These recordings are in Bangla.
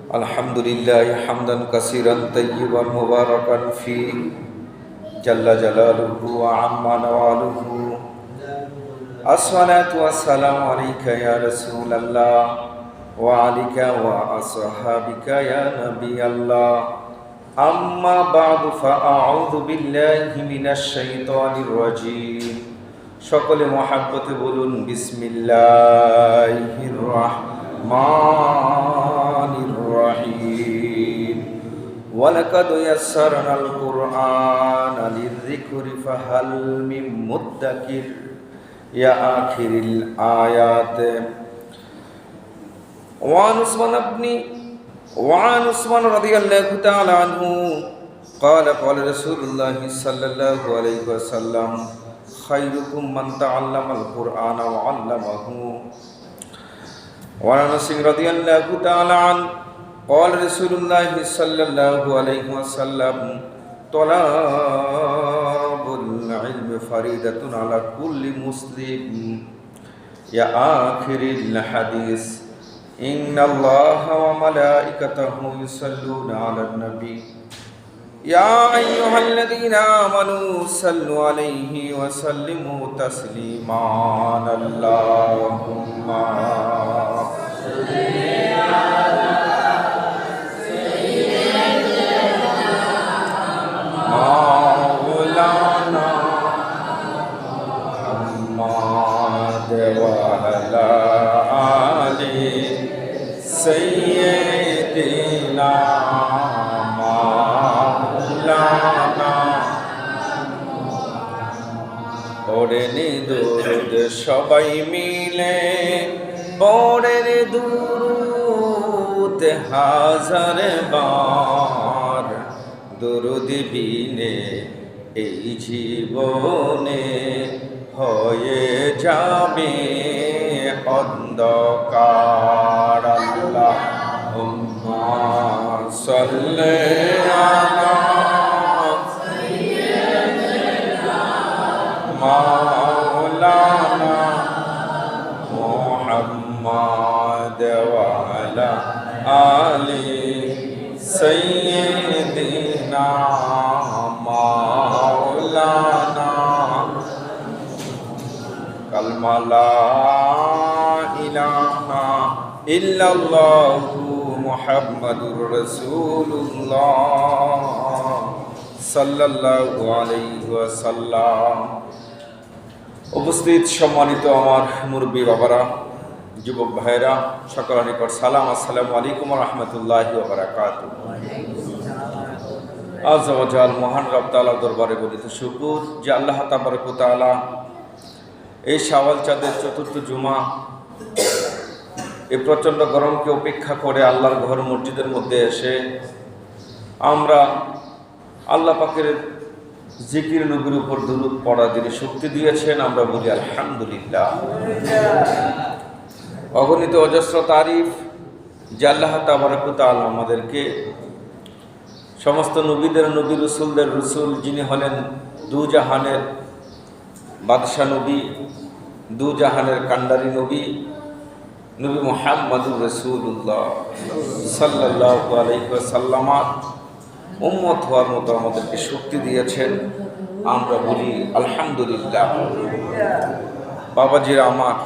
আলহামদুলিল্লাহ হামদান কাসীরান তাইয়িবান মুবারাকান ফি জাল্লা জালালুহু ওয়া আম্মা নাওয়ালুহু। আসসালাতু ওয়াসসালামু আলাইকা ইয়া রাসূলাল্লাহ ওয়া আলিকা ওয়া আসহাবিকা ইয়া নাবিয়াল্লাহ। আম্মা বা'দু ফাআউযু বিল্লাহি মিনাশ শাইতানির রাজীম। সকলে মহাব্বতে বলুন বিসমিল্লাহির রাহমানির রহিম। ওয়ালাকাদ ইয়াসসারনাল কুরআনা লিযিকরি ফাহাল মিন মুদ্দাকির ইয়া আখিরিল আয়াত। وعن عثمان رضي الله تعالى عنه قال رسول الله صلى الله عليه وسلم خيركم من تعلم القرآن وعلمه. وعن انس رضي الله تعالى عنه قال رسول الله صلى الله عليه وسلم طلب العلم فريضة على كل مسلم يا آخر الحديث. إن الله وملائكته يصلون على النبي يا أيها الذين آمنوا صلوا عليه وسلموا تسليما. اللهم صل على سيدنا مولانا محمد وعلى آل سيدنا পড়েনি দুরুদ সবাই মিলে, পড়েন দুরুদ হাজার বার। দুরুদ বিনে এই জীবনে হয়ে যাবে অন্ধকার। আল্লাহুম্মা সাল্লি আলা মাওলানা মুহাম্মদ ওয়া আলা আলি সাইয়্যিদিনা মাওলানা। কালমা লা ইলাহা ইল্লাল্লাহু মুহাম্মাদুর রাসূলুল্লাহ সাল্লাল্লাহু আলাইহি ওয়াসাল্লাম। উপস্থিত সম্মানিত আমার মুরব্বী বাবারা, যুবক ভাইরা, সকলের নিকট সালাম, আসসালামু আলাইকুম ওয়া রাহমাতুল্লাহি ওয়া বারাকাতুহু। আজ ওয়া জাল মহান রব তাআলার দরবারে বলিত শুকর যে আল্লাহ তাবারক ওয়া তাআলা এই শাওয়াল চাঁদের চতুর্থ জুমা এই প্রচণ্ড গরমকে উপেক্ষা করে আল্লাহর ঘর মসজিদের মধ্যে এসে আমরা আল্লাহ পাকের জিকির নবীর উপর দুরূদ পড়া যিনি শক্তি দিয়েছেন, আমরা বলি আলহামদুলিল্লাহ। অগণিত অজস্র তারিফ যে আল্লাহ তাবারক ওয়া তাআলা আমাদেরকে সমস্ত নবীদের নবী, রসুলদের রসুল, যিনি হলেন দু জাহানের বাদশাহ নবী, দু জাহানের কান্ডারি নবী, নবী মুহাম্মদুর রাসূলুল্লাহ সাল্লাল্লাহু আলাইহি ওয়াসাল্লাম উম্মত হওয়ার মতো আমাদেরকে শক্তি দিয়েছেন, আমরা বলি আলহামদুলিল্লাহ। বাবাজিরা আমার,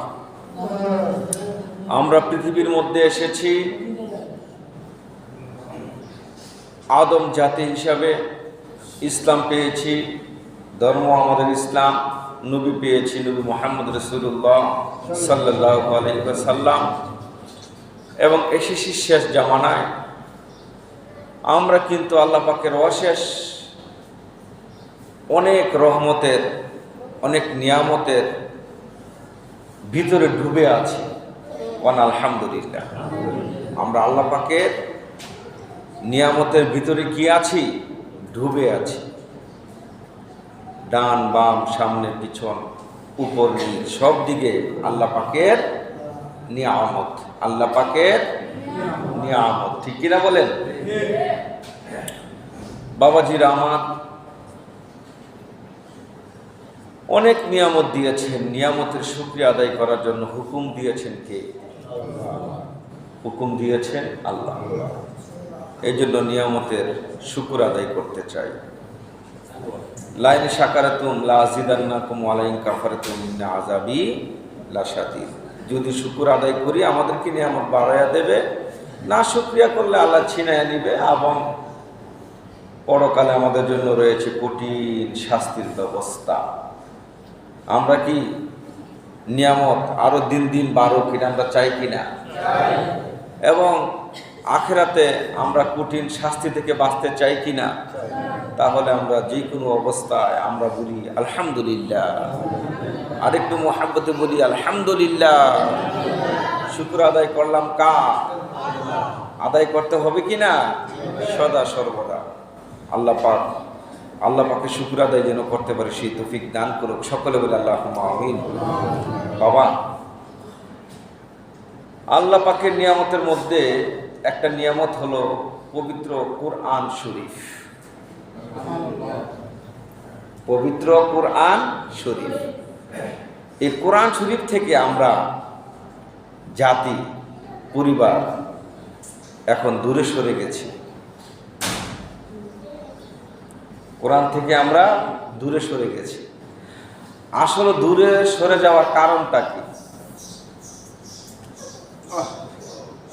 আমরা পৃথিবীর মধ্যে এসেছি আদম জাতি হিসাবে। ইসলাম পেয়েছি, ধর্ম আমাদের ইসলাম। নবী পেয়েছি নবী মুহাম্মদ রাসূলুল্লাহ সাল্লাল্লাহু আলাইহি ওয়াসাল্লাম। এবং এসেছি শেষ জামানায়। আমরা কিন্তু আল্লাহ পাকের অশেষ অনেক রহমতের, অনেক নিয়ামতের ভিতরে ডুবে আছি। আলহামদুলিল্লাহ, আমরা আল্লাহ পাকের নিয়ামতের ভিতরে কি আছি? ডুবে আছি। ডান বাম, সামনে পিছন, উপর নিচ, সব দিকে আল্লাহ পাকের নিয়ামত, আল্লাহ পাকের নিয়ামত। ঠিক কিনা বলেন? বাবাজিরা আমার, অনেক নিয়ামত দিয়েছেন। নিয়ামতের শুকরিয়া আদায় করার জন্য হুকুম দিয়েছেন কে? হুকুম দিয়েছেন আল্লাহ। এই জন্য নিয়ামতের শুকর আদায় করতে চাই। লাইন শাকারাতুম লা আযিদান্নাকুম ওয়া লাইন কাফারাতুম ইন্না আযাবি লাশাদীদ। যদি শুকর আদায় করি আমাদেরকে নিয়ামত বাড়াইয়া দেবে, না শুকরিয়া করলে আল্লাহ ছিনাইয়া নিবে, এবং পরকালে আমাদের জন্য রয়েছে কঠিন শাস্তির ব্যবস্থা। আমরা কি নিয়ামত আরো দিন দিন বাড়ুক কিনা আমরা চাই কিনা? এবং আখিরাতে আমরা কঠিন শাস্তি থেকে বাঁচতে চাই কিনা? তাহলে আমরা যে কোনো অবস্থায় আমরা বলি আলহামদুলিল্লাহ, আরেকটু মুহাব্বতে বলি আলহামদুলিল্লাহ। শুকর আদায় করলাম কার? আদায় করতে হবে কিনা সদা সর্বদা। আল্লাহ পাকে শুকর আদায় যেন করতে পারে সেই তৌফিক দান করুক। সকলে বলে আল্লাহুম্মা আমিন। বাবা, আল্লাহ পাকের নিয়ামতের মধ্যে একটা নিয়ামত হলো পবিত্র কুরআন শরীফ। পবিত্র কুরআন শরীফ, এই কুরআন শরীফ থেকে আমরা জাতি পরিবার এখন দূরে সরে গেছি। কোরআন থেকে আমরা দূরে সরে গেছি। আসলে দূরে সরে যাওয়ার কারণটা কি?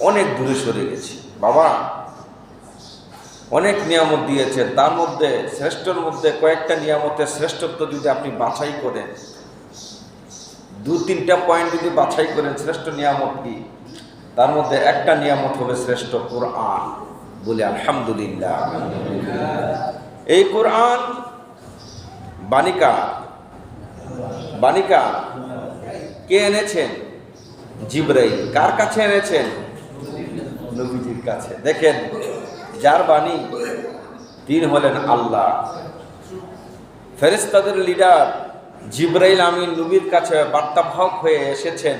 অনেক দূরে সরে গেছি। বাবা অনেক নিয়ামত দিয়েছে, তার মধ্যে শ্রেষ্ঠর মধ্যে কয়েকটা নিয়ামতের শ্রেষ্ঠত্ব যদি আপনি বাছাই করেন, 2-3টা পয়েন্ট যদি বাছাই করেন শ্রেষ্ঠ নিয়ামত কি, তার মধ্যে একটা নিয়ামত হবে শ্রেষ্ঠ কোরআন। বলে আলহামদুলিল্লাহ। এই কোরআন বাণিকা কে এনেছেন? জিবরাইল। কার কাছে এনেছেন? নবীজির কাছে। দেখেন, যার বাণী তিনি হলেন আল্লাহ। ফেরেশতাদের লিডার জিবরাইল আমিন নবীর কাছে বার্তাবাহক হয়ে এসেছেন।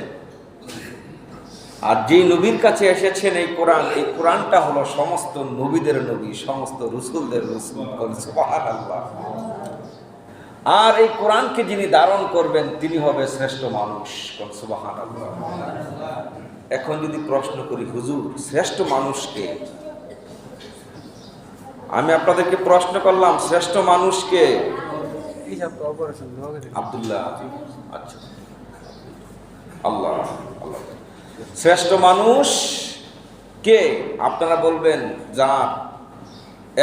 আর যেই নবীর কাছে এসেছেন এই কোরআনটা হলো সমস্ত নবীদের নবী, সমস্ত রসুলদের রসুল। সুবহানাল্লাহ। আর এই কোরআনকে যিনি ধারণ করবেন তিনি হবে শ্রেষ্ঠ মানুষ। সুবহানাল্লাহ। এখন যদি প্রশ্ন করি, হুজুর শ্রেষ্ঠ মানুষকে, আমি আপনাদেরকে প্রশ্ন করলাম শ্রেষ্ঠ মানুষকে? আব্দুল্লাহ। আচ্ছা, আল্লাহ আল্লাহ। শ্রেষ্ঠ মানুষ কে? আপনারা বলবেন যার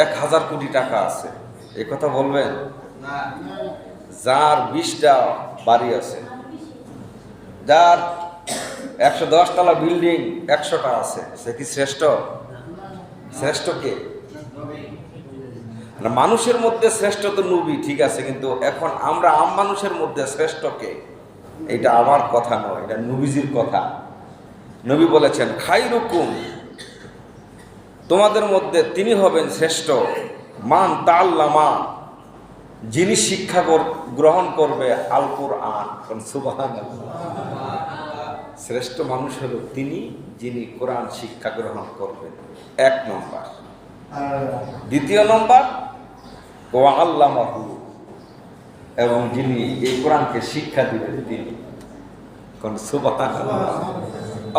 1000 কোটি টাকা আছে, এ কথা বলবেন? যার 20টা বাড়ি আছে, যার 110 তলা বিল্ডিং 100টা আছে, সে কি শ্রেষ্ঠ? শ্রেষ্ঠ কে? মানুষের মধ্যে শ্রেষ্ঠ তো নবী, ঠিক আছে, কিন্তু এখন আমরা আম মানুষের মধ্যে শ্রেষ্ঠ কে? এটা আমার কথা নয়, এটা নবীজির কথা। নবী বলেছেন খাইরুকুম, তোমাদের মধ্যে তিনি হবেন শ্রেষ্ঠ, মান তাআল্লামা, যিনি শিক্ষা গ্রহণ করবে আল কোরআন। সুবহানাল্লাহ। শ্রেষ্ঠ মানুষ হলো তিনি যিনি কোরআন শিক্ষা গ্রহণ করবেন, 1 নম্বর। 2 নম্বর ওয়া আল্লামাহু, এবং যিনি এই কোরআনকে শিক্ষা দিবেন তিনি। কোন সুবহানাল্লাহ,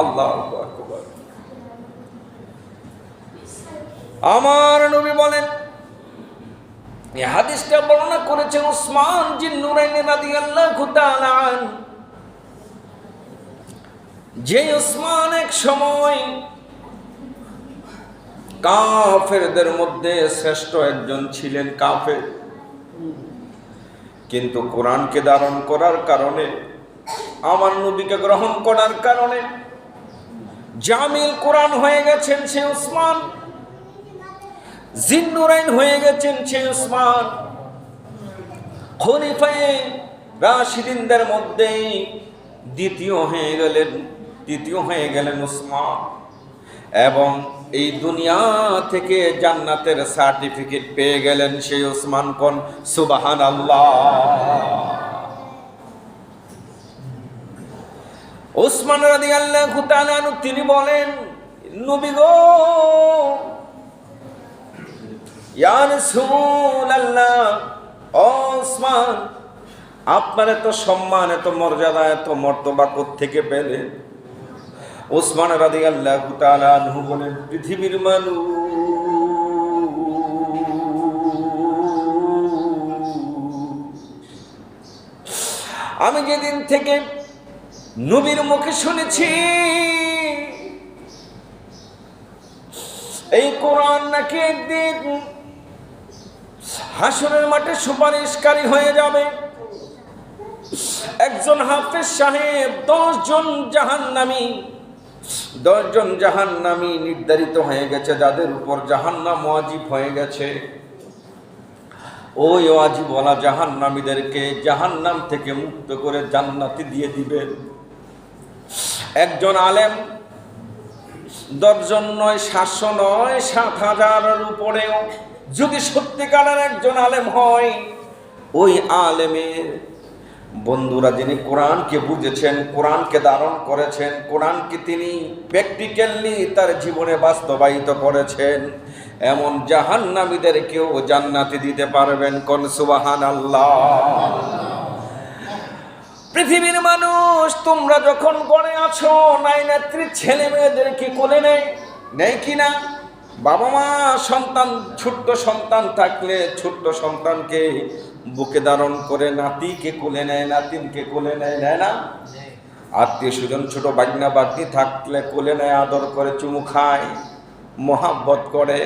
আল্লাহু আকবার। আমার নবী বলেন, এই হাদিসটা বর্ণনা করেছেন উসমান জিন্নুরাইন রাদিয়াল্লাহু তাআলা আনহু। যে উসমান এক সময় কাফেরদের মধ্যে শ্রেষ্ঠ একজন ছিলেন, কাফের, কিন্তু কোরআনকে ধারণ করার কারণে, আমার নবীকে গ্রহণ করার কারণে জামিল কোরআন হয়ে গেছেন সে উসমান, জিন্নুরাইন হয়ে গেছেন সে উসমান। খলিফায়ে রাশিদিনদের মধ্যে দ্বিতীয় হয়ে গেলেন উসমান, এবং এই দুনিয়া থেকে জান্নাতের সার্টিফিকেট পেয়ে গেলেন সেই উসমান। কোন সুবহানাল্লাহ। উসমান রাদিয়াল্লাহু তাআলা আনহু তিনি বলেন, নবী গো, ইয়া রাসূলুল্লাহ, ও উসমান, আপনার এত সম্মান, এত মর্যাদা, এত মর্তবা কোত্থেকে পেলেন? ওসমান রাদিয়াল্লাহু তাআলা আনহু বলেন, পৃথিবীর মানুষ আমি যেদিন থেকে নবীর মুখে শুনেছি এই কোরআন নাকি একদিন হাসরের মাঠে সুপারিশকারী হয়ে যাবে, একজন হাফেজ সাহেব 10 জন জাহান্নামী নির্ধারিত হয়ে গেছে, যাদের উপর জাহান্নাম ওয়াজিব হয়ে গেছে। ওই ওয়াজিব ওয়ালা জাহান্নামীদেরকে জাহান্নাম থেকে মুক্ত করে জান্নাতে দিয়ে দিবেন। একজন আলেম 10 জন নয়, 700 নয়, 7,000-এর উপরেও যদি সত্যিকারের একজন আলেম হয়, ওই আলেমের বন্ধুরা যিনি কোরআনকে বুঝেছেন, কোরআনকে ধারণ করেছেন, কোরআনকে তিনি প্র্যাকটিক্যালি তার জীবনে বাস্তবায়িত করেছেন, এমন জাহান্নামীদেরকেও জান্নাতে দিতে পারবেন। কোন সুবহানাল্লাহ। পৃথিবীর মানুষ, তোমরা যখন গড়ে আছো, নাই নেত্রী ছেলে মেয়েদেরকে কোলে নেয় কিনা? বাবা মা সন্তান, ছোট্ট সন্তান থাকলে ছোট্ট সন্তানকে বুকে ধারণ করে নাতিকে কোলে নেয়, নাতিনকে কোলে নেয়, নেয় না? আত্মীয় স্বজন ছোট বাগনা বাগনি থাকলে কোলে নেয়, আদর করে, চুমু খায়, মহাব্বত করে।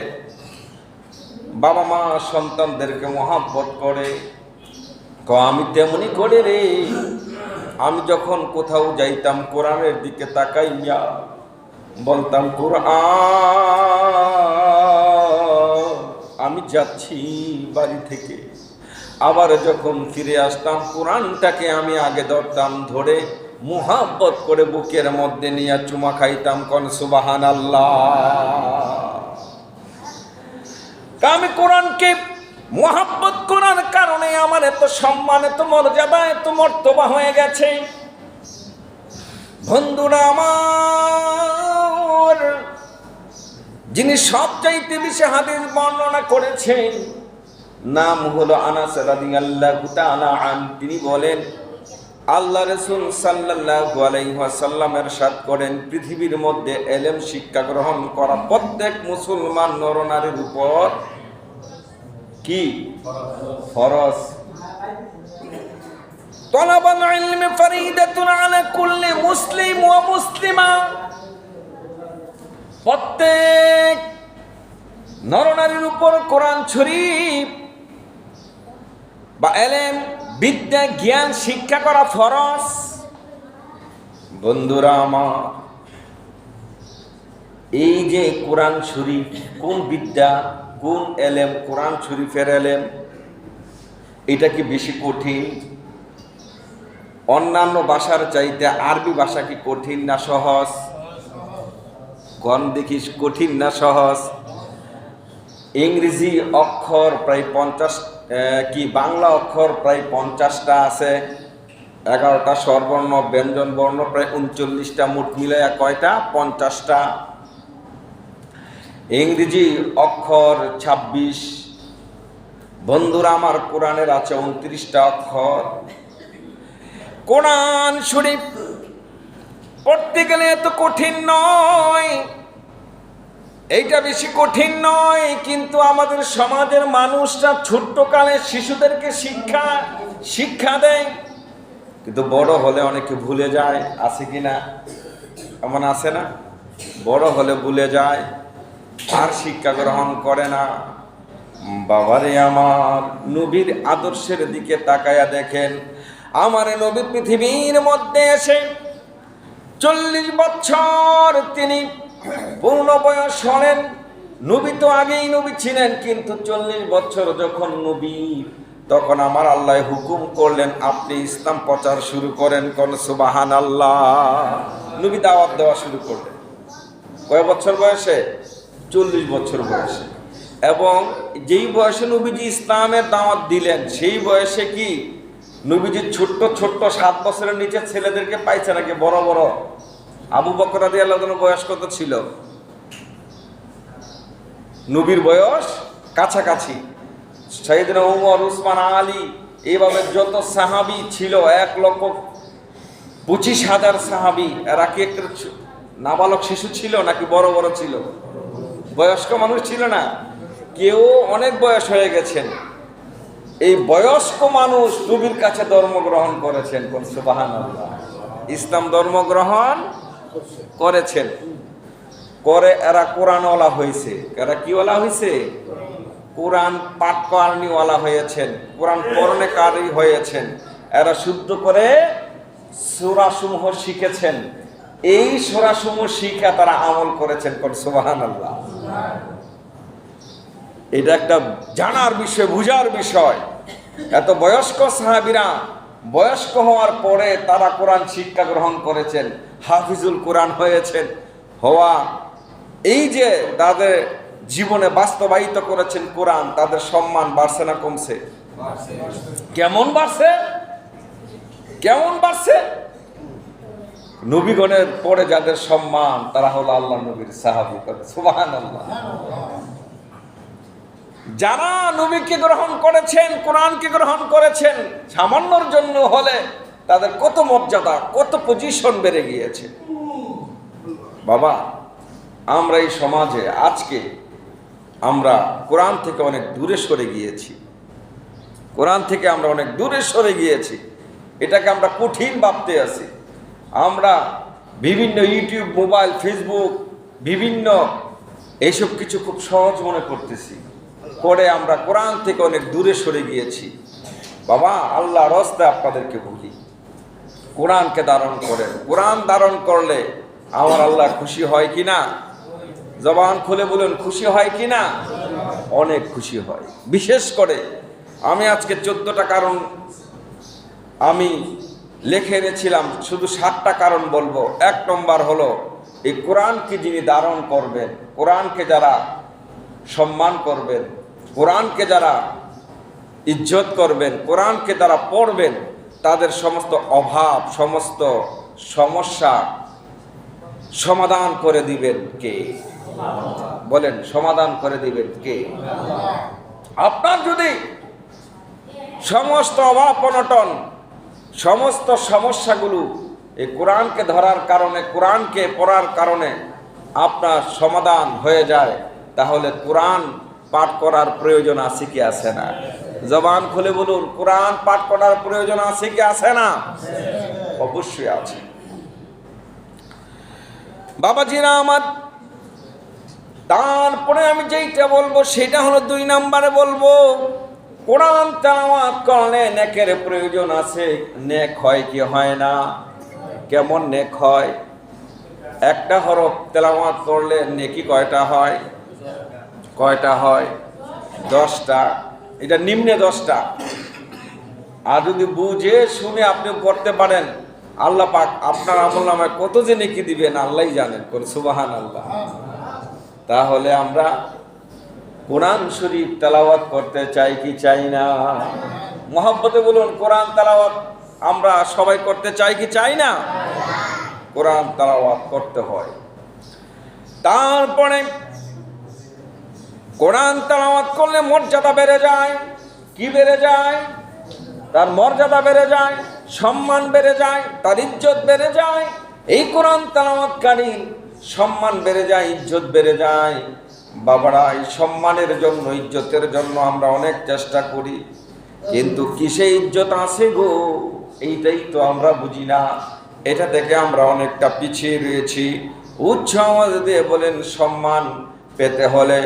বাবা মা সন্তানদেরকে মহাব্বত করে। আমি তেমনি করে রে, আমি যখন কোথাও যাইতাম কোরআনের দিকে তাকাইয়া বলতাম, কোরআন আমি যাচ্ছি বাড়ি থেকে, আবার যখন ফিরে আসতাম কোরআনটাকে আমি আগে ধরতাম, ধরে মুহাব্বত করে বুকের মধ্যে নিয়ে চুমা খাইতাম। কোন সুবহানাল্লাহ। আমি কোরআনকে মুহাব্বত করার কারণে আমার এত সম্মান, এত মর্যাদা, এত মর্তবা হয়ে গেছে। বন্ধুরা আমার, যিনি সবচাইতে বেশি হাদিস বর্ণনা করেছেন নাম হলো আনাস রাদিয়াল্লাহু তাআলা আনহু। তিনি বলেন, আল্লাহ রাসূল সাল্লাল্লাহু আলাইহি ওয়াসাল্লাম ইরশাদ করেন, পৃথিবীর মধ্যে ইলম শিক্ষা গ্রহণ করা প্রত্যেক মুসলমান নরনারীর উপর কি ফরজ। তলাবুল ইলমি ফরিদাতুন আলা কুল্লি মুসলিম ওয়া মুসলিমা। প্রত্যেক নরনারীর উপর কোরআন শরীফ বা ইলম, বিদ্যা, জ্ঞান শিক্ষা করা ফরজ। বন্ধুরা আমার, এই যে কোরআন শরীফ, কোন বিদ্যা, কোন ইলম? কোরআন শরীফের ইলম। এটা কি বেশি কঠিন? অন্যান্য ভাষার চাইতে আরবি ভাষা কি কঠিন না সহজ? কোন দেখিস, কঠিন না সহজ? ইংরেজি অক্ষর প্রায় 50, বাংলা অক্ষর প্রায় 50টা আছে, 11টা স্বরবর্ণ, ব্যঞ্জন বর্ণ প্রায় 39টা, মোট মিলে কয়টা? 50টা। ইংরেজি অক্ষর 26। বন্ধুরা আমার, কোরআনের আছে 29টা অক্ষর। কোরআন শরীফ পড়তে গেলে এত কঠিন নয়, এইটা বেশি কঠিন নয়, কিন্তু আমাদের সমাজের মানুষরা ছোট্টকালে শিশুদেরকে শিক্ষা দেয়, কিন্তু বড় হলে অনেকে ভুলে যায়। আছে কিনা? এমন আছে না? বড় হলে ভুলে যায়, আর শিক্ষা গ্রহণ করে না। বাবারে আমার, নবীর আদর্শের দিকে তাকায়া দেখেন। আমার নবী পৃথিবীর মধ্যে এসে 40 বছর তিনি পূর্ণ বয়স হলেন। নবী তো আগেই নবী ছিলেন, কিন্তু 40 বছর যখন নবী, তখন আমার আল্লাহ হুকুম করলেন, আপনি ইসলাম প্রচার শুরু করেন। কোন সুবহানাল্লাহ। নবী দাওয়াত দেওয়া শুরু করলেন কয় বছর বয়সে? 40 বছর বয়সে। এবং যেই বয়সে নবীজি ইসলামের দাওয়াত দিলেন, সেই বয়সে কি নবীজি ছোট্ট 7 বছরের নিচে ছেলেদেরকে পাইছে নাকি বড় বড়? আবু বকর রাদিয়াল্লাহু আনহু বয়স কত ছিল? নবীর বয়স কাছাকাছি। সাইয়েদনা ওমর, উসমান, আলী, এইভাবে যত সাহাবী ছিল, 1,25,000 সাহাবী। এরা কি নাবালক শিশু ছিল নাকি বড় বড় ছিল? বয়স্ক মানুষ ছিল না? কেউ অনেক বয়স হয়ে গেছেন। এই বয়স্ক মানুষ নবীর কাছে ধর্ম গ্রহণ করেছেন। সুবহানাল্লাহ। ইসলাম ধর্ম গ্রহণ করেছেন, করে এরা কোরআনওয়ালা হয়েছে। এরা কিওয়ালা হয়েছে? কোরআন পাঠকারীওয়ালা হয়েছেন, কোরআন পড়নেকারী হয়েছেন। এরা শুদ্ধ করে সূরাসমূহ শিখেছেন। এই সূরাসমূহ শিখে তারা আমল করেছেন। সুবহানাল্লাহ। এটা একটা জানার বিষয়, বুঝার বিষয়। এত বয়স্ক সাহাবীরা বয়স্ক হওয়ার পরে তারা কোরআন শিক্ষা গ্রহণ করেছেন, হাফিজুল কোরআন হয়েছেন। হওয়া এই যে তাদের জীবনে বাস্তবায়িত করেছেন কোরআন, তাদের সম্মান বাড়ছে না কমছে? কেমন বাড়ছে? কেমন বাড়ছে? নবীগণের পরে যাদের সম্মান তারা হলো আল্লাহ নবীর সাহাবী। সুবহানাল্লাহ। যারা নবীকে গ্রহণ করেছেন, কোরআনকে গ্রহণ করেছেন, সামান্যর জন্য হলে তাদের কত মর্যাদা, কত পজিশন বেড়ে গিয়েছে। বাবা, আমরা এই সমাজে আজকে আমরা কোরআন থেকে অনেক দূরে সরে গিয়েছি। কোরআন থেকে আমরা অনেক দূরে সরে গিয়েছি। এটাকে আমরা কঠিন ভাবতে আছি। আমরা বিভিন্ন ইউটিউব, মোবাইল, ফেসবুক, বিভিন্ন এইসব কিছু খুব সহজ মনে করতেছি, করে আমরা কোরআন থেকে অনেক দূরে সরে গিয়েছি। বাবা, আল্লাহর রাস্তায় আপনাদেরকে বলি, কোরআনকে ধারণ করেন। কোরআন ধারণ করলে আমার আল্লাহ খুশি হয় কিনা? জবান খুলে বলুন, খুশি হয় কিনা? অনেক খুশি হয়। বিশেষ করে আমি আজকে 14টা কারণ আমি লিখে এনেছিলাম, শুধু 7টা কারণ বলবো। 1 নম্বর হলো, এই কোরআনকে যিনি ধারণ করবেন, কোরআনকে যারা সম্মান করবেন, কোরআনকে যারা ইজ্জত করবেন, কোরআনকে যারা পড়বেন, তাদের সমস্ত অভাব, সমস্ত সমস্যা সমাধান করে দিবেন কে? বলেন, সমাধান করে দিবেন কে? আপনার যদি সমস্ত অভাব অনটন, সমস্ত সমস্যাগুলো এই কোরআনকে ধরার কারণে, কোরআনকে পড়ার কারণে আপনার সমাধান হয়ে যায়, তাহলে কোরআন পাঠ করার প্রয়োজন আছে কি আছে না? জবান খুলে বলুন, কোরআন পাঠ করার প্রয়োজন আছে কি আছে না? অবশ্যই আছে। বাবাজিরা আমার, তারপরে আমি যেইটা বলবো সেটা হলো 2 নম্বরে বলবো, কোরআন তেলাওয়াত করলে নেকের প্রয়োজন আছে। নেক হয় কি হয় না? কেমন নেক হয়? একটা হরফ তেলাওয়াত করলে নেকি কয়টা হয়? কয়টা হয়? 10টা। এটা নিম্নে 10টা। আর যদি বুঝে শুনে আপনি পড়তে পারেন, আল্লাহ পাক আপনার আমলনামায় কত যে নেকি দিবেন আল্লাহই জানেন। কোন সুবহানাল্লাহ। তাহলে আমরা কোরআন শরীফ তেলাওয়াত করতে চাই কি চাই না? মহব্বতে বলুন, কোরআন তেলাওয়াত আমরা সবাই করতে চাই কি চাই না? কোরআন তেলাওয়াত করতে হয়। তারপরে কোরআন তেলাওয়াত করলে মর্যাদা বেড়ে যায়। কি বেড়ে যায়? তার মর্যাদা বেড়ে যায়, সম্মান বেড়ে যায়, তার ইজ্জত বেড়ে যায়। এই কোরআন তেলাওয়াতকারীর সম্মান বেড়ে যায়, ইজ্জত বেড়ে যায়। বাবারা, এই সম্মানের জন্য, ইজ্জতের জন্য আমরা অনেক চেষ্টা করি, কিন্তু কিসে ইজ্জত আছে গো, এইটাই তো আমরা বুঝি না। এটা থেকে আমরা অনেকটা পিছিয়ে রয়েছি। উচ্চ আওয়াজ দিয়ে বলেন, সম্মান পেতে হলে,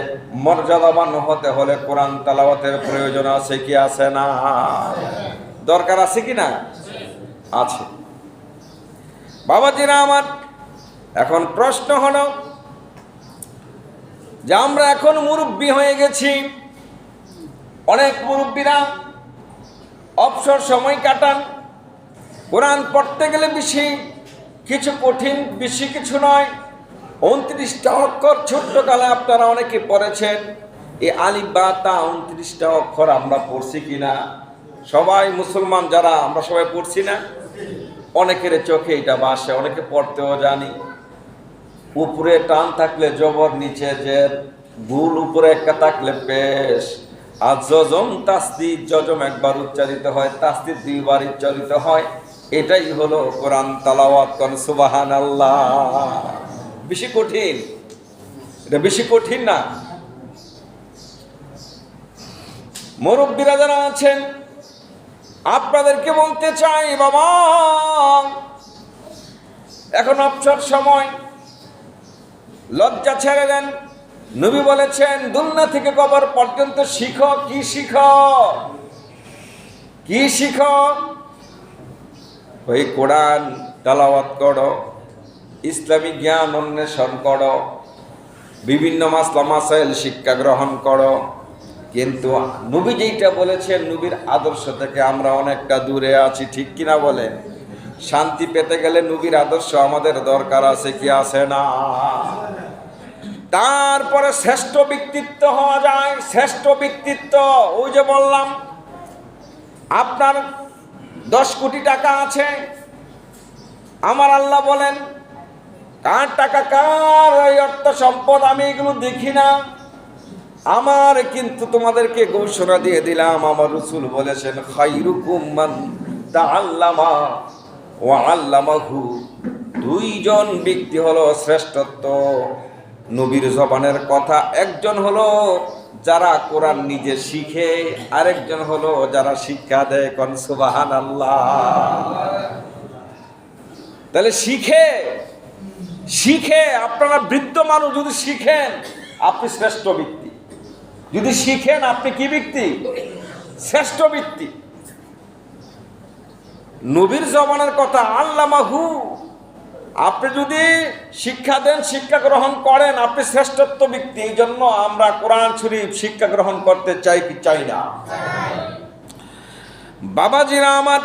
মর্যাদাবান হতে হলে কোরআন তেলাওয়াতের প্রয়োজন আছে কি আছে না? দরকার আছে কি না? আছে। বাবাজিরা আমার, এখন প্রশ্ন হলো যে আমরা এখন মুরব্বী হয়ে গেছি। অনেক মুরব্বীরা অবসর সময় কাটান। কোরআন পড়তে গেলে বেশি কিছু কঠিন, বেশি কিছু নয়। 29টা অক্ষর ছোট্টকালে আপনারা অনেকে পড়েছেন। এই আলিফ বা তা 29টা অক্ষর আমরা পড়ছি কিনা? সবাই মুসলমান যারা আমরা সবাই পড়ছি না? অনেকের চোখে এটা বাসে, অনেকে পড়তেও জানি। উপরে টান থাকলে জবর, নিচে জের, ভুল উপরে একটা থাকলে পেশ। আর জজম তাসদিদ, জজম একবার উচ্চারিত হয়, তাসদিদ 2বার উচ্চারিত হয়। এটাই হলো কোরআন তেলাওয়াত। সুবহানাল্লাহ। বেশি কঠিন? এটা বেশি কঠিন না? মুরব্বীরা যারা আছেন আপনাদেরকে বলতে চাই, বাবা এখন অবসর সময়, লজ্জা ছেড়ে দেন। নবী বলেছেন দুনিয়া থেকে কবর পর্যন্ত শিখো। কি শিখো? কি শিখো? ওই কোরআন তেলাওয়াত করো, ইসলামী জ্ঞান অন্বেষণ করো, বিভিন্ন মাসলা মাসাইল শিক্ষা গ্রহণ করো। কিন্তু নবী যেইটা বলেছেন, নবীর আদর্শ থেকে আমরা অনেকটা দূরে আছি, ঠিক কিনা বলেন? শান্তি পেতে গেলে নবীর আদর্শ আমাদের দরকার আছে কি আছে না? তারপরে শ্রেষ্ঠ ব্যক্তিত্ব হওয়া যায়। শ্রেষ্ঠ ব্যক্তিত্ব, ওই যে বললাম আপনার 10 কোটি টাকা আছে, আমার আল্লাহ বলেন কার টাকা, কার এই অর্থ সম্পদ, আমি এগুলো দেখি না। আমার কিন্তু তোমাদেরকে ঘোষণা দিয়ে দিলাম, আমার রাসূল বলেছেন খায়রুকুম মান তাআল্লামা ওয়া আল্লামাহু। 2 জন ব্যক্তি হলো শ্রেষ্ঠত্ব নবীর জবানের কথা। একজন হলো যারা কোরআন নিজে শিখে, আরেকজন হলো যারা শিক্ষা দেয়। কোন সুবহানাল্লাহ। তাহলে শিখে আপনারা বৃদ্ধ মানুষ যদি শিখেন আপনি শ্রেষ্ঠ ব্যক্তি। যদি শিখেন আপনি কি ব্যক্তি? শ্রেষ্ঠ ব্যক্তি। নবীর জবানের কথা আল্লামাহু, আপনি যদি শিক্ষা দেন, শিক্ষা গ্রহণ করেন, আপনি শ্রেষ্ঠত্ব ব্যক্তি। এই জন্য আমরা কোরআন শরীফ শিক্ষা গ্রহণ করতে চাই কি চাই না? বাবাজিরা আমার,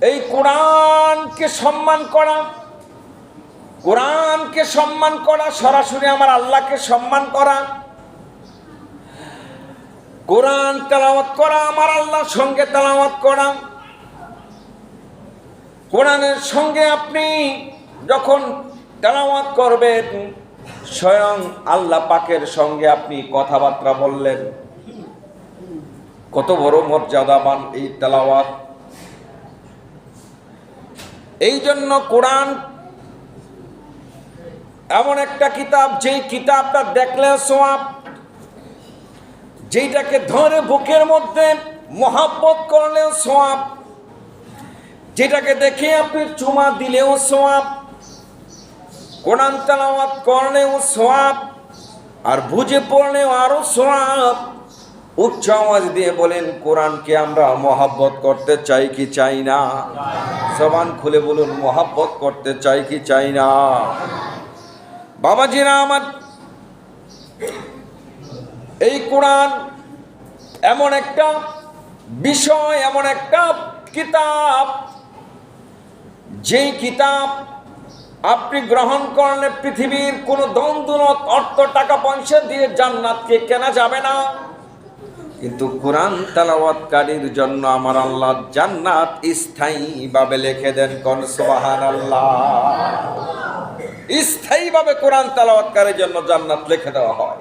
এই কোরআনকে সম্মান করা, কোরআনকে সম্মান করা, সরাসরি আমার আল্লাহকে সম্মান করা, কোরআন তেলাওয়াত করা, আমার আল্লাহর সঙ্গে তেলাওয়াত করা। কোরআনের সঙ্গে আপনি যখন তেলাওয়াত করবেন, স্বয়ং আল্লাহ পাকের সঙ্গে আপনি কথাবার্তা বললেন। কত বড় মর্যাদাবান এই তেলাওয়াত। এই জন্য কোরআন এমন একটা কিতাব, যেই কিতাবটা দেখলে সওয়াব, যেটাকে ধরে বুকের মধ্যে মহব্বত করলেও সওয়াব, যেটাকে দেখে আপনি চুমা দিলেও সওয়াব, কোরআন তেলাওয়াত করলেও সওয়াব, আর বুঝে পড়লেও আরো সওয়াব। উচ্চ আওয়াজ দিয়ে বলেন কোরআনকে আমরা মহব্বত করতে চাই কি চাই না? জবান খুলে বলুন মহব্বত করতে চাই কি চাই না? বাবাজিরা আমার, এই কোরআন এমন একটা বিষয়, এমন একটা কিতাব, যেই কিতাব আপনি গ্রহণ করলে পৃথিবীর কোনো দ্বন্দ্ব, অর্থ, টাকা পয়সা দিয়ে জান্নাতকে কেনা যাবে না। কিন্তু কোরআন তেলাওয়াতকারীর জন্য আমার আল্লাহ জান্নাত স্থায়ীভাবে লিখে দেন। কোন সুবহানাল্লাহ। স্থায়ীভাবে কোরআন তেলাওয়াতকারীর জন্য জান্নাত লিখে দেওয়া হয়।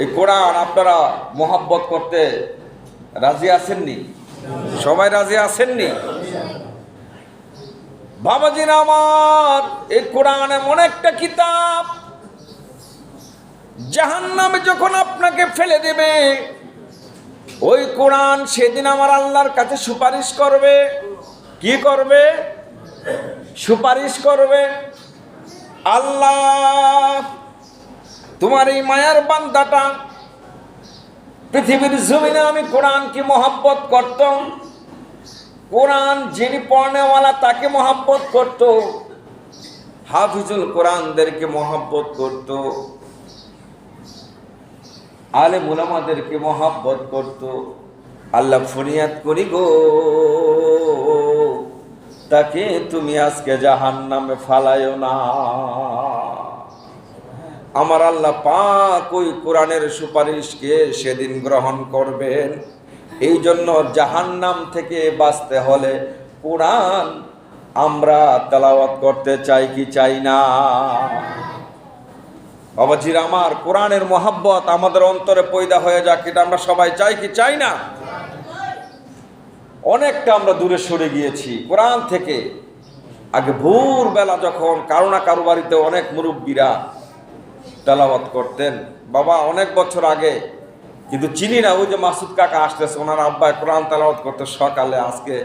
এই কোরআন আপনারা মহব্বত করতে রাজি আছেননি? সবাই রাজি আছেননি? বাবাজিরা আমার, এই কোরআন এমন একটা কিতাব, জাহান্নামে যখন আপনাকে ফেলে দেবে, ওই কোরআন সেদিন আমার আল্লাহর কাছে সুপারিশ করবে। কি করবে? সুপারিশ করবে। আল্লাহ, তোমার এই মায়ার বান্দাটা পৃথিবীর জমিনে আমি কোরআনকে মহব্বত করত, কোরআন যিনি পড়নেওয়ালা তাকে মহব্বত করত, হাফিজুল কোরআনদেরকে মহব্বত করত, আলেম উলামাদেরকে মহব্বত করত। আল্লাহ ফরিয়াদ করি গো, তাকে তুমি আজকে জাহান্নামে ফালায়ো না। আমার আল্লাহ পাক ওই কোরআনের সুপারিশকে সেদিন গ্রহণ করবেন। এই জন্য জাহান্নাম থেকে বাঁচতে হলে কোরআন আমরা তেলাওয়াত করতে চাই কি চাই না? বাবাজিরা আমার, কোরআনের মহব্বত আমাদের অন্তরে পয়দা হয়ে যাক, এটা আমরা সবাই চাই কি চাই না? অনেকটা আমরা দূরে সরে গিয়েছি কোরআন থেকে। আগে ভোরবেলা যখন কারো না কারো বাড়িতে অনেক মুরব্বীরা তেলাওয়াত করতেন, বাবা অনেক বছর আগে, কিন্তু চিনি না। ওই যে মাসুদ কাকা আসতেছে, ওনার আব্বাই কোরআন তেলাওয়াত করতে সকালে। আজকে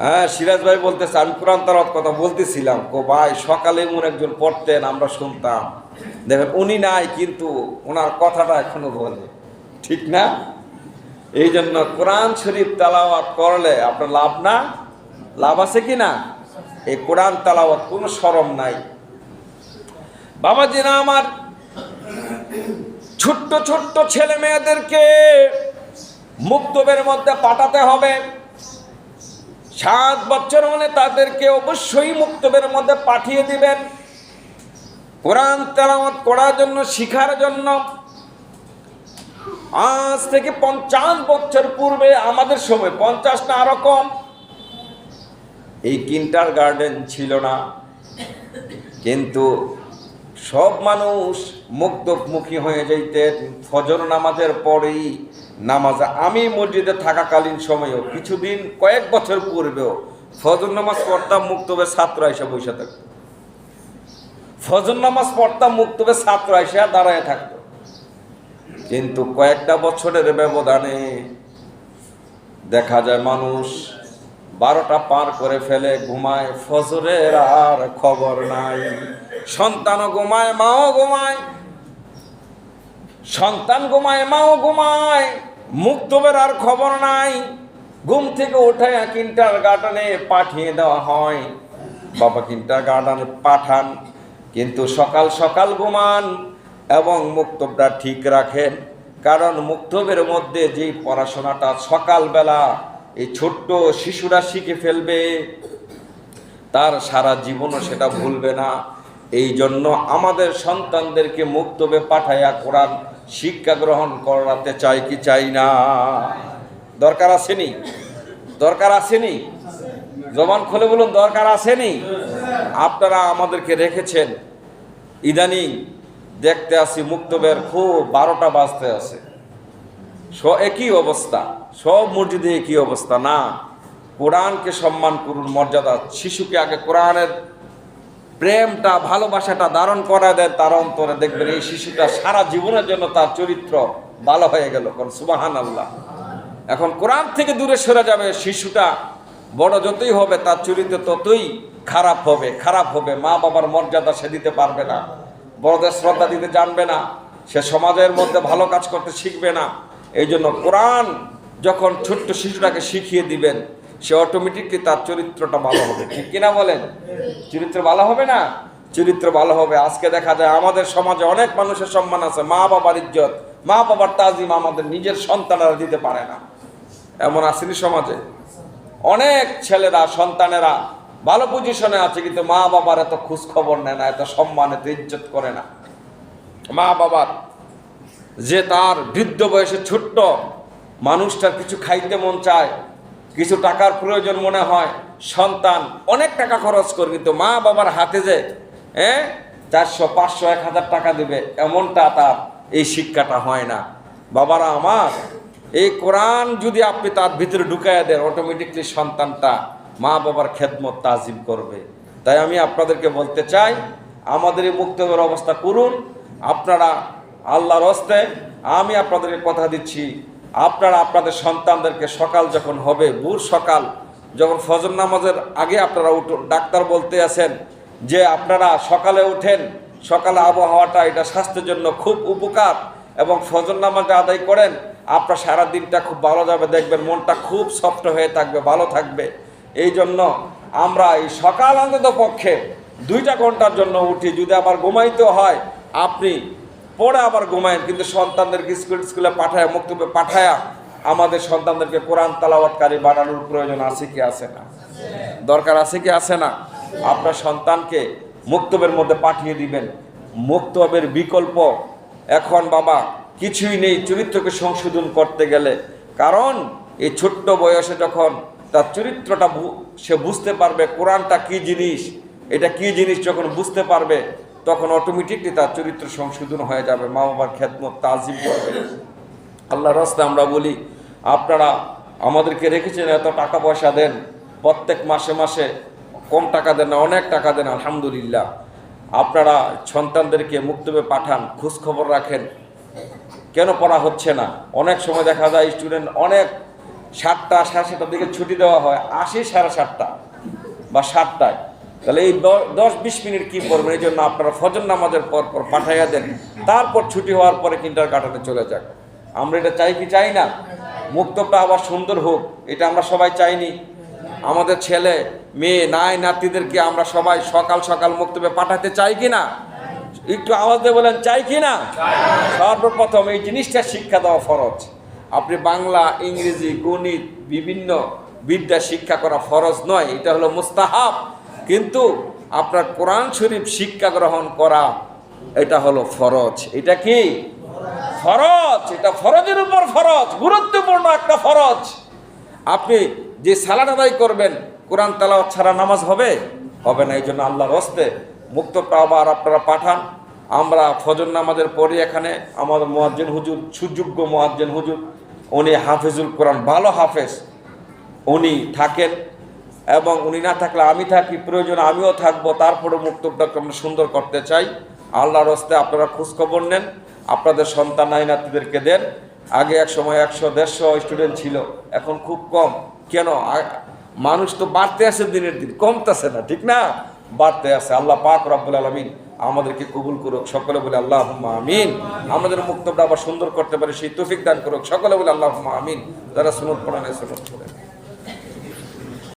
হ্যাঁ, সিরাজ ভাই বলতেছে আমি কোরআন তেলাওয়াত কথা বলতেছিলাম, কো ভাই সকালে এমন একজন পড়তেন, আমরা শুনতাম। দেখেন উনি নাই, কিন্তু ওনার কথাটা এখনো বলে, ঠিক না? এই জন্য কোরআন শরীফ তেলাওয়াত করলে আপনার লাভ না? লাভ আছে কি না? এই কোরআন তেলাওয়াত কোনো শরম নাই। বাবাজিরা আমার, ছোট্ট ছোট্ট ছেলে মেয়েদেরকে মুক্তবের মধ্যে পাঠাতে হবে। 7 বছর হলে তাদেরকে অবশ্যই মুক্তবের মধ্যে পাঠিয়ে দিবেন কোরআন তেলাওয়াত করার জন্য, শিখার জন্য। আজ থেকে 50 বছর পূর্বে, আমাদের সময় 50 না আরো কম, এই কিন্ডার গার্ডেন ছিল না, কিন্তু সব মানুষ মুক্তমুখী হয়ে যাইতেন ফজর নামাজের পরেই। নামাজ আমি মসজিদে থাকাকালীন সময়েও কিছুদিন, কয়েক বছর পূর্বেও ফজর নামাজ পড়তাম, মুক্তবে ছাত্র এসে বসে থাকতো। ফজর নামাজ পড়তাম, মুক্তবে ছাত্র এসে দাঁড়ায় থাকতো। কিন্তু কয়েকটা বছরের ব্যবধানে দেখা যায় মানুষ 12টা পার করে ফেলে, ঘুমায়, ফজরের আর খবর নাই। সন্তানও ঘুমায়, মাও ঘুমায়, সন্তান ঘুমায়, মাও ঘুমায়, মুক্তবের আর খবর নাই। ঘুম থেকে উঠে কিন্ডার গার্ডেনে পাঠিয়ে দেওয়া হয়। বাবা কিন্ডার গার্ডেনে পাঠান, কিন্তু সকাল সকাল ঘুমান এবং মুক্তবটা ঠিক রাখেন। কারণ মুক্তবের মধ্যে যেই পড়াশোনাটা সকালবেলা এই ছোট্ট শিশুরা শিখে ফেলবে, তার সারা জীবনও সেটা ভুলবে না। এই জন্য আমাদের সন্তানদেরকে মুক্তবে পাঠাইয়া কোরআন শিক্ষা গ্রহণ করাতে চাই কি চাই না? দরকার আসেনি? দরকার আসেনি? জবান খুলে বলুন, দরকার আসেনি? আপনারা আমাদেরকে রেখেছেন, ইদানিং দেখতে আসি মুক্তবের খুব 12টা বাজতে আছে, একই অবস্থা, সব মসজিদে একই অবস্থা না। কোরআনকে সম্মান করুন, মর্যাদা। শিশুকে আগে কোরআনের প্রেমটা, ভালোবাসাটা ধারণ করা দেন তার অন্তরে, দেখবেন এই শিশুটা সারা জীবনের জন্য তার চরিত্র ভালো হয়ে গেল। কারণ সুবহানাল্লাহ, এখন কোরআন থেকে দূরে সরে যাবে শিশুটা, বড় যতই হবে তার চরিত্র ততই খারাপ হবে, খারাপ হবে। মা বাবার মর্যাদা সে দিতে পারবে না, বড়দের শ্রদ্ধা দিতে জানবে না, সে সমাজের মধ্যে ভালো কাজ করতে শিখবে না। এই জন্য কোরআন যখন ছোট্ট শিশুটাকে শিখিয়ে দিবেন, সে অটোমেটিকলি তার চরিত্রটা ভালো হবে, ঠিক কিনা বলেন? চরিত্র ভালো হবে না? চরিত্র ভালো হবে। আজকে দেখা যায় আমাদের সমাজে অনেক মানুষের সম্মান আছে, মা বাবার ইজ্জত, মা বাবার তাজিম আমাদের নিজের সন্তানেরা দিতে পারে না। এমন আসেনি সমাজে? অনেক ছেলেরা, সন্তানেরা ভালো পজিশনে আছে, কিন্তু মা বাবার এত খোঁজ খবর নেয় না, এত সম্মান, এত ইজ্জত করে না। মা বাবার যে তার বৃদ্ধ বয়সে ছোট্ট মানুষটার কিছু খাইতে মন চায়, কিছু টাকার প্রয়োজন মনে হয়, সন্তান অনেক টাকা খরচ করে, কিন্তু মা বাবার হাতে যে 400, 500, 1000 টাকা দেবে, এমনটা তার এই শিক্ষাটা হয় না। বাবারা আমার, এই কোরআন যদি আপনি তার ভিতরে ঢুকাইয়া দেন, অটোমেটিকলি সন্তানটা মা বাবার খেদমত তাজিম করবে। তাই আমি আপনাদেরকে বলতে চাই, আমাদের এই মুক্তবের অবস্থা করুন আপনারা। আল্লাহর হস্তে আমি আপনাদেরকে কথা দিচ্ছি, আপনারা আপনাদের সন্তানদেরকে সকাল যখন হবে, ভোর সকাল যখন ফজর নামাজের আগে আপনারা উঠুন। ডাক্তার বলতে আছেন যে আপনারা সকালে উঠেন, সকালে আবহাওয়াটা এটা স্বাস্থ্যের জন্য খুব উপকার, এবং ফজর নামাজটা আদায় করেন, আপনার সারা দিনটা খুব ভালো যাবে, দেখবেন মনটা খুব সফট হয়ে থাকবে, ভালো থাকবে। এই জন্য আমরা এই সকাল অন্তত পক্ষে 2টা ঘন্টার জন্য উঠি। যদি আবার ঘুমাইতে হয় আপনি পরে আবার ঘুমায়েন, কিন্তু সন্তানদেরকে স্কুলে পাঠায়, মুক্তবে পাঠায়া আমাদের সন্তানদেরকে কোরআন তেলাওয়াতকারী বানানোর প্রয়োজন আছে কি আছে না? দরকার আছে কি আছে না? আপনার সন্তানকে মুক্তবের মধ্যে পাঠিয়ে দিবেন। মুক্তবের বিকল্প এখন বাবা কিছুই নেই চরিত্রকে সংশোধন করতে গেলে। কারণ এই ছোট্ট বয়সে যখন তার চরিত্রটা সে বুঝতে পারবে, কোরআনটা কি জিনিস, এটা কি জিনিস যখন বুঝতে পারবে, তখন অটোমেটিকলি তার চরিত্র সংশোধন হয়ে যাবে, মা বাবার খেদমত তাজিম করবে। আল্লাহর রাস্তায় আমরা বলি, আপনারা আমাদেরকে রেখেছেন, এত টাকা পয়সা দেন, প্রত্যেক মাসে মাসে কম টাকা দেন না, অনেক টাকা দেন, আলহামদুলিল্লাহ। আপনারা সন্তানদেরকে মুক্তবে পাঠান, খোঁজখবর রাখেন, কেন পড়া হচ্ছে না। অনেক সময় দেখা যায় স্টুডেন্ট অনেক 7টা 7:30টার দিকে ছুটি দেওয়া হয়, আসে 7:30 বা 7টায়। তাহলে এই 10-20 মিনিট কী করবেন? এই জন্য আপনারা ফজর নামাজের পর পাঠাইয়া দেন, তারপর ছুটি হওয়ার পরে কিন্ডারগার্টেনে চলে যাক। আমরা এটা চাই কি চাই না? মুক্তবটা আবার সুন্দর হোক, এটা আমরা সবাই চাইনি? আমাদের ছেলে মেয়ে নাই নাতিদেরকে আমরা সবাই সকাল সকাল মুক্তবে পাঠাতে চাই কি না? একটু আওয়াজ দিয়ে বলেন, চাই কি না? সর্বপ্রথম এই জিনিসটা শিক্ষা দেওয়া ফরজ। আপনি বাংলা, ইংরেজি, গণিত, বিভিন্ন বিদ্যা শিক্ষা করা ফরজ নয়, এটা হলো মুস্তাহাব। কিন্তু আপনার কোরআন শরীফ শিক্ষা গ্রহণ করা এটা হলো ফরজ। এটা কি ফরজ? এটা ফরজের উপর ফরজ, গুরুত্বপূর্ণ একটা ফরজ। আপনি যে সালাত আদায় করবেন, কোরআন তেলাওয়াত ছাড়া নামাজ হবে? হবে না। এই জন্য আল্লাহর হস্তে মুক্তবটা আবার আপনারা পাঠান। আমরা ফজর নামাজের পরে এখানে আমাদের মুয়াজ্জিন হুজুর, সুযোগ্য মুয়াজ্জিন হুজুর, উনি হাফেজুল কোরআন, ভালো হাফেজ, উনি থাকেন। এবং উনি না থাকলে আমি থাকি, প্রয়োজন আমিও থাকবো। তারপরে মুক্তবটাকে আমরা সুন্দর করতে চাই। আল্লাহর হস্তে আপনারা খোঁজখবর নেন, আপনাদের সন্তান নাই নাতিদেরকে দেন। আগে এক সময় 100-150 স্টুডেন্ট ছিল, এখন খুব কম। কেন? মানুষ তো বাড়তে আসে দিনের দিন, কমতেছে না, ঠিক না? বাড়তে আসে। আল্লাহ পাক রব্বুল আলামিন আমাদেরকে কবুল করুক, সকলে বলে আল্লাহুম্মা আমিন। আমাদের মুক্তবটা আবার সুন্দর করতে পারে সেই তৌফিক দান করুক, সকলে বলে আল্লাহুম্মা আমিন। যারা সুন্নাত পড়েন সুন্নাত পড়েন।